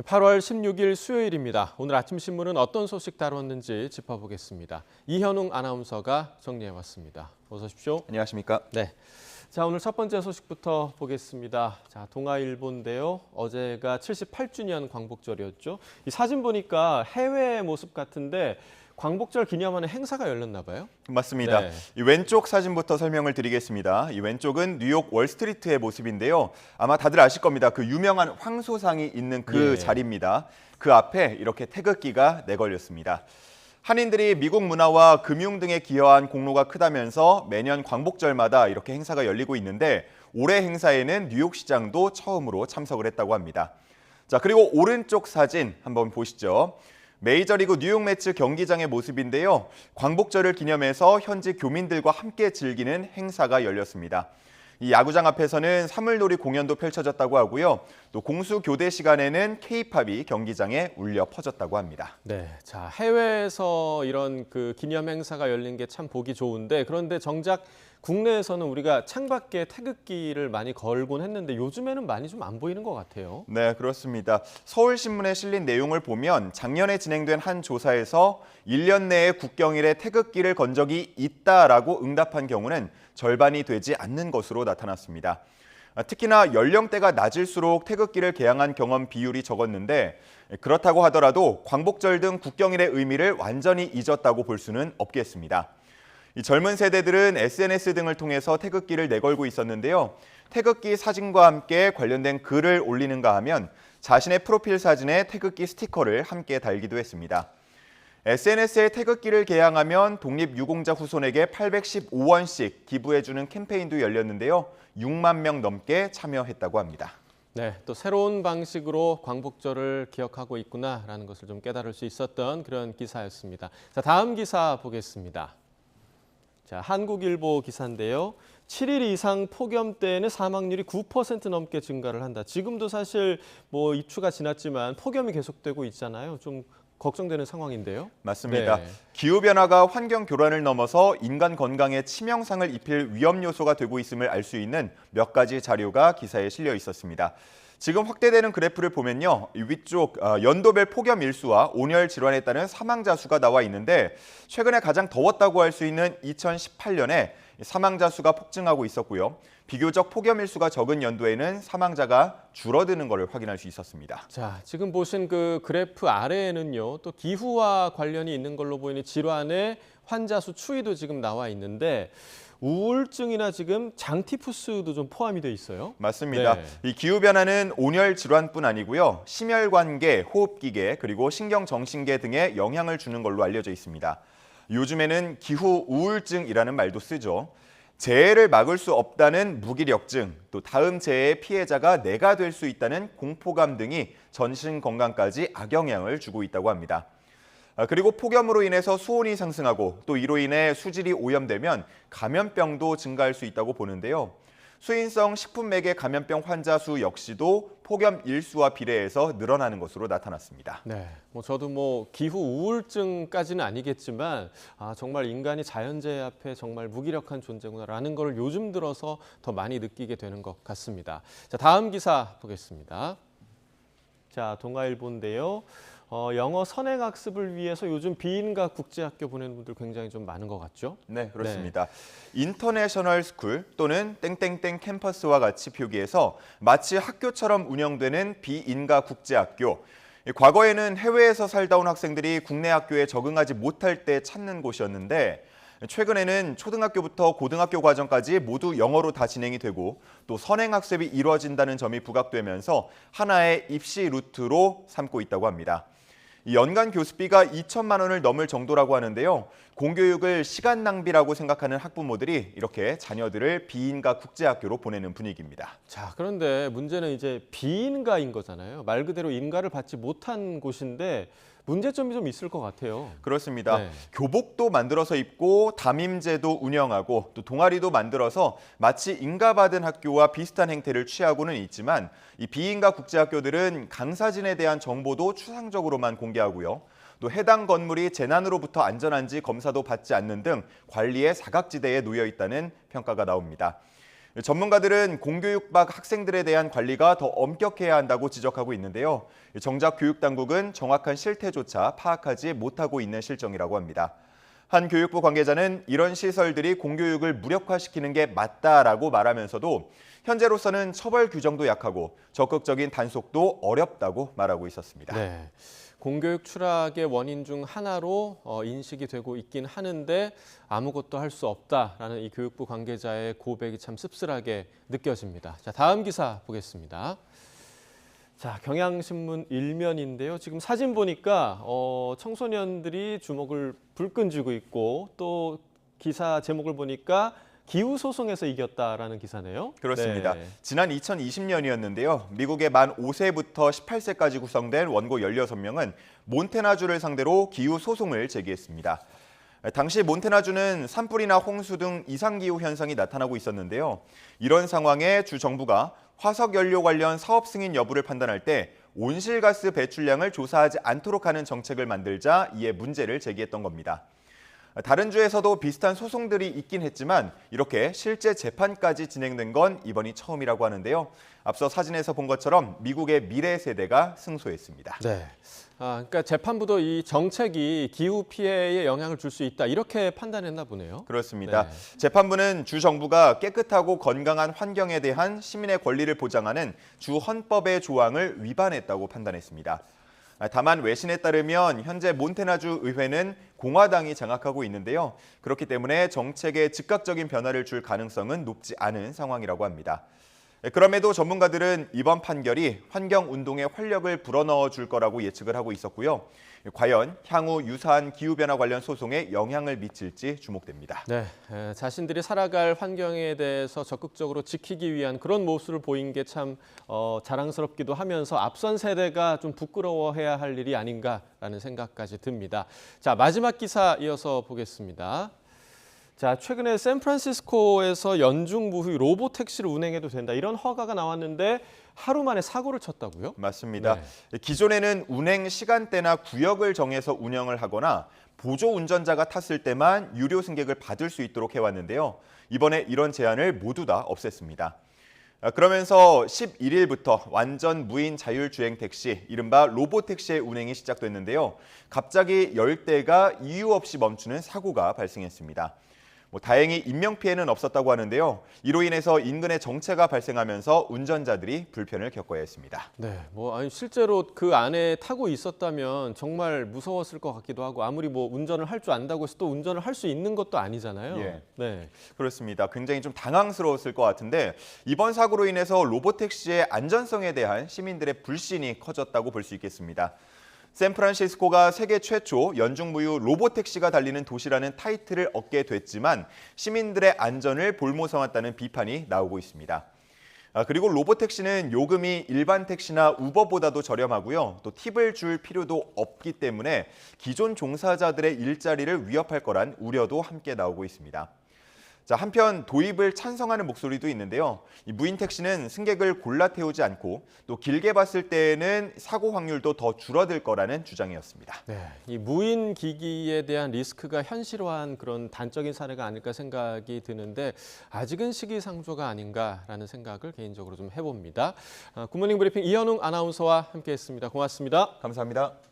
8월 16일 수요일입니다. 오늘 아침 신문은 어떤 소식 다뤘는지 짚어보겠습니다. 이현웅 아나운서가 정리해왔습니다. 어서 오십시오. 안녕하십니까? 네. 자, 오늘 첫 번째 소식부터 보겠습니다. 자, 동아일보인데요. 어제가 78주년 광복절이었죠. 이 사진 보니까 해외 모습 같은데 광복절 기념하는 행사가 열렸나 봐요. 맞습니다. 네. 이 왼쪽 사진부터 설명을 드리겠습니다. 이 왼쪽은 뉴욕 월스트리트의 모습인데요. 아마 다들 아실 겁니다. 그 유명한 황소상이 있는 그 자리입니다. 그 앞에 이렇게 태극기가 내걸렸습니다. 한인들이 미국 문화와 금융 등에 기여한 공로가 크다면서 매년 광복절마다 이렇게 행사가 열리고 있는데 올해 행사에는 뉴욕시장도 처음으로 참석을 했다고 합니다. 자, 그리고 오른쪽 사진 한번 보시죠. 메이저리그 뉴욕 매츠 경기장의 모습인데요. 광복절을 기념해서 현지 교민들과 함께 즐기는 행사가 열렸습니다. 이 야구장 앞에서는 사물놀이 공연도 펼쳐졌다고 하고요. 또 공수 교대 시간에는 K-팝이 경기장에 울려 퍼졌다고 합니다. 네, 자, 해외에서 이런 그 기념 행사가 열린 게 참 보기 좋은데 그런데 정작 국내에서는 우리가 창밖에 태극기를 많이 걸곤 했는데 요즘에는 많이 좀 안 보이는 것 같아요. 네, 그렇습니다. 서울신문에 실린 내용을 보면 작년에 진행된 한 조사에서 1년 내에 국경일에 태극기를 건 적이 있다라고 응답한 경우는 절반이 되지 않는 것으로 나타났습니다. 특히나 연령대가 낮을수록 태극기를 개양한 경험 비율이 적었는데 그렇다고 하더라도 광복절 등 국경일의 의미를 완전히 잊었다고 볼 수는 없겠습니다. 이 젊은 세대들은 SNS 등을 통해서 태극기를 내걸고 있었는데요. 태극기 사진과 함께 관련된 글을 올리는가 하면 자신의 프로필 사진에 태극기 스티커를 함께 달기도 했습니다. SNS에 태극기를 개양하면 독립유공자 후손에게 815원씩 기부해주는 캠페인도 열렸는데요. 6만 명 넘게 참여했다고 합니다. 네, 또 새로운 방식으로 광복절을 기억하고 있구나라는 것을 좀 깨달을 수 있었던 그런 기사였습니다. 자, 다음 기사 보겠습니다. 자, 한국일보 기사인데요. 7일 이상 폭염 때는 사망률이 9% 넘게 증가를 한다. 지금도 사실 뭐 입추가 지났지만 폭염이 계속되고 있잖아요. 좀 걱정되는 상황인데요. 맞습니다. 네. 기후변화가 환경 교란을 넘어서 인간 건강에 치명상을 입힐 위험 요소가 되고 있음을 알 수 있는 몇 가지 자료가 기사에 실려 있었습니다. 지금 확대되는 그래프를 보면요. 위쪽 연도별 폭염 일수와 온열 질환에 따른 사망자 수가 나와 있는데 최근에 가장 더웠다고 할 수 있는 2018년에 사망자 수가 폭증하고 있었고요. 비교적 폭염 일수가 적은 연도에는 사망자가 줄어드는 것을 확인할 수 있었습니다. 자, 지금 보신 그 그래프 아래에는요. 또 기후와 관련이 있는 걸로 보이는 질환의 환자 수 추이도 지금 나와 있는데 우울증이나 지금 장티푸스도 좀 포함이 돼 있어요. 맞습니다. 네. 이 기후변화는 온열 질환뿐 아니고요. 심혈관계, 호흡기계, 그리고 신경정신계 등에 영향을 주는 걸로 알려져 있습니다. 요즘에는 기후 우울증이라는 말도 쓰죠. 재해를 막을 수 없다는 무기력증, 또 다음 재해의 피해자가 내가 될 수 있다는 공포감 등이 전신 건강까지 악영향을 주고 있다고 합니다. 그리고 폭염으로 인해서 수온이 상승하고 또 이로 인해 수질이 오염되면 감염병도 증가할 수 있다고 보는데요. 수인성 식품매개 감염병 환자 수 역시도 폭염 일수와 비례해서 늘어나는 것으로 나타났습니다. 네, 저도 기후 우울증까지는 아니겠지만 정말 인간이 자연재해 앞에 정말 무기력한 존재구나라는 걸 요즘 들어서 더 많이 느끼게 되는 것 같습니다. 자, 다음 기사 보겠습니다. 자, 동아일보인데요. 영어 선행학습을 위해서 요즘 비인가 국제학교 보내는 분들 굉장히 좀 많은 것 같죠? 네, 그렇습니다. 인터내셔널 스쿨 또는 땡땡땡 캠퍼스와 같이 표기해서 마치 학교처럼 운영되는 비인가 국제학교. 과거에는 해외에서 살다 온 학생들이 국내 학교에 적응하지 못할 때 찾는 곳이었는데 최근에는 초등학교부터 고등학교 과정까지 모두 영어로 다 진행이 되고 또 선행학습이 이루어진다는 점이 부각되면서 하나의 입시 루트로 삼고 있다고 합니다. 연간 교습비가 2천만 원을 넘을 정도라고 하는데요. 공교육을 시간 낭비라고 생각하는 학부모들이 이렇게 자녀들을 비인가 국제학교로 보내는 분위기입니다. 자, 그런데 문제는 이제 비인가인 거잖아요. 말 그대로 인가를 받지 못한 곳인데 문제점이 좀 있을 것 같아요. 그렇습니다. 네. 교복도 만들어서 입고 담임제도 운영하고 또 동아리도 만들어서 마치 인가받은 학교와 비슷한 행태를 취하고는 있지만 이 비인가 국제학교들은 강사진에 대한 정보도 추상적으로만 공개하고요. 또 해당 건물이 재난으로부터 안전한지 검사도 받지 않는 등 관리의 사각지대에 놓여 있다는 평가가 나옵니다. 전문가들은 공교육박 학생들에 대한 관리가 더 엄격해야 한다고 지적하고 있는데요. 정작 교육당국은 정확한 실태조차 파악하지 못하고 있는 실정이라고 합니다. 한 교육부 관계자는 이런 시설들이 공교육을 무력화시키는 게 맞다라고 말하면서도 현재로서는 처벌 규정도 약하고 적극적인 단속도 어렵다고 말하고 있었습니다. 네. 공교육 추락의 원인 중 하나로 인식이 되고 있긴 하는데 아무것도 할 수 없다라는 이 교육부 관계자의 고백이 참 씁쓸하게 느껴집니다. 자, 다음 기사 보겠습니다. 자, 경향신문 1면인데요. 지금 사진 보니까 청소년들이 주먹을 불끈 쥐고 있고 또 기사 제목을 보니까 기후소송에서 이겼다라는 기사네요. 그렇습니다. 네. 지난 2020년이었는데요. 미국의 만 5세부터 18세까지 구성된 원고 16명은 몬태나주를 상대로 기후소송을 제기했습니다. 당시 몬태나주는 산불이나 홍수 등 이상기후 현상이 나타나고 있었는데요. 이런 상황에 주 정부가 화석연료 관련 사업 승인 여부를 판단할 때 온실가스 배출량을 조사하지 않도록 하는 정책을 만들자 이에 문제를 제기했던 겁니다. 다른 주에서도 비슷한 소송들이 있긴 했지만 이렇게 실제 재판까지 진행된 건 이번이 처음이라고 하는데요. 앞서 사진에서 본 것처럼 미국의 미래 세대가 승소했습니다. 네. 그러니까 재판부도 이 정책이 기후 피해에 영향을 줄 수 있다 이렇게 판단했나 보네요. 그렇습니다. 네. 재판부는 주 정부가 깨끗하고 건강한 환경에 대한 시민의 권리를 보장하는 주 헌법의 조항을 위반했다고 판단했습니다. 다만 외신에 따르면 현재 몬태나주 의회는 공화당이 장악하고 있는데요. 그렇기 때문에 정책에 즉각적인 변화를 줄 가능성은 높지 않은 상황이라고 합니다. 그럼에도 전문가들은 이번 판결이 환경운동에 활력을 불어넣어 줄 거라고 예측을 하고 있었고요. 과연 향후 유사한 기후변화 관련 소송에 영향을 미칠지 주목됩니다. 네, 자신들이 살아갈 환경에 대해서 적극적으로 지키기 위한 그런 모습을 보인 게 참 자랑스럽기도 하면서 앞선 세대가 좀 부끄러워해야 할 일이 아닌가라는 생각까지 듭니다. 자, 마지막 기사 이어서 보겠습니다. 자, 최근에 샌프란시스코에서 연중 무휴 로봇 택시를 운행해도 된다 이런 허가가 나왔는데 하루 만에 사고를 쳤다고요? 맞습니다. 네. 기존에는 운행 시간대나 구역을 정해서 운영을 하거나 보조 운전자가 탔을 때만 유료 승객을 받을 수 있도록 해왔는데요. 이번에 이런 제한을 모두 다 없앴습니다. 그러면서 11일부터 완전 무인 자율주행 택시, 이른바 로봇 택시의 운행이 시작됐는데요. 갑자기 10대가 이유 없이 멈추는 사고가 발생했습니다. 다행히 인명피해는 없었다고 하는데요. 이로 인해서 인근에 정체가 발생하면서 운전자들이 불편을 겪어야 했습니다. 네, 실제로 그 안에 타고 있었다면 정말 무서웠을 것 같기도 하고 아무리 운전을 할 줄 안다고 해서 또 운전을 할 수 있는 것도 아니잖아요. 예. 네. 그렇습니다. 굉장히 좀 당황스러웠을 것 같은데 이번 사고로 인해서 로봇택시의 안전성에 대한 시민들의 불신이 커졌다고 볼 수 있겠습니다. 샌프란시스코가 세계 최초 연중무휴 로봇택시가 달리는 도시라는 타이틀을 얻게 됐지만 시민들의 안전을 볼모 삼았다는 비판이 나오고 있습니다. 그리고 로봇택시는 요금이 일반 택시나 우버보다도 저렴하고요. 또 팁을 줄 필요도 없기 때문에 기존 종사자들의 일자리를 위협할 거란 우려도 함께 나오고 있습니다. 자, 한편 도입을 찬성하는 목소리도 있는데요. 이 무인 택시는 승객을 골라 태우지 않고 또 길게 봤을 때에는 사고 확률도 더 줄어들 거라는 주장이었습니다. 네, 이 무인 기기에 대한 리스크가 현실화한 그런 단적인 사례가 아닐까 생각이 드는데 아직은 시기상조가 아닌가라는 생각을 개인적으로 좀 해봅니다. 굿모닝 브리핑 이현웅 아나운서와 함께했습니다. 고맙습니다. 감사합니다.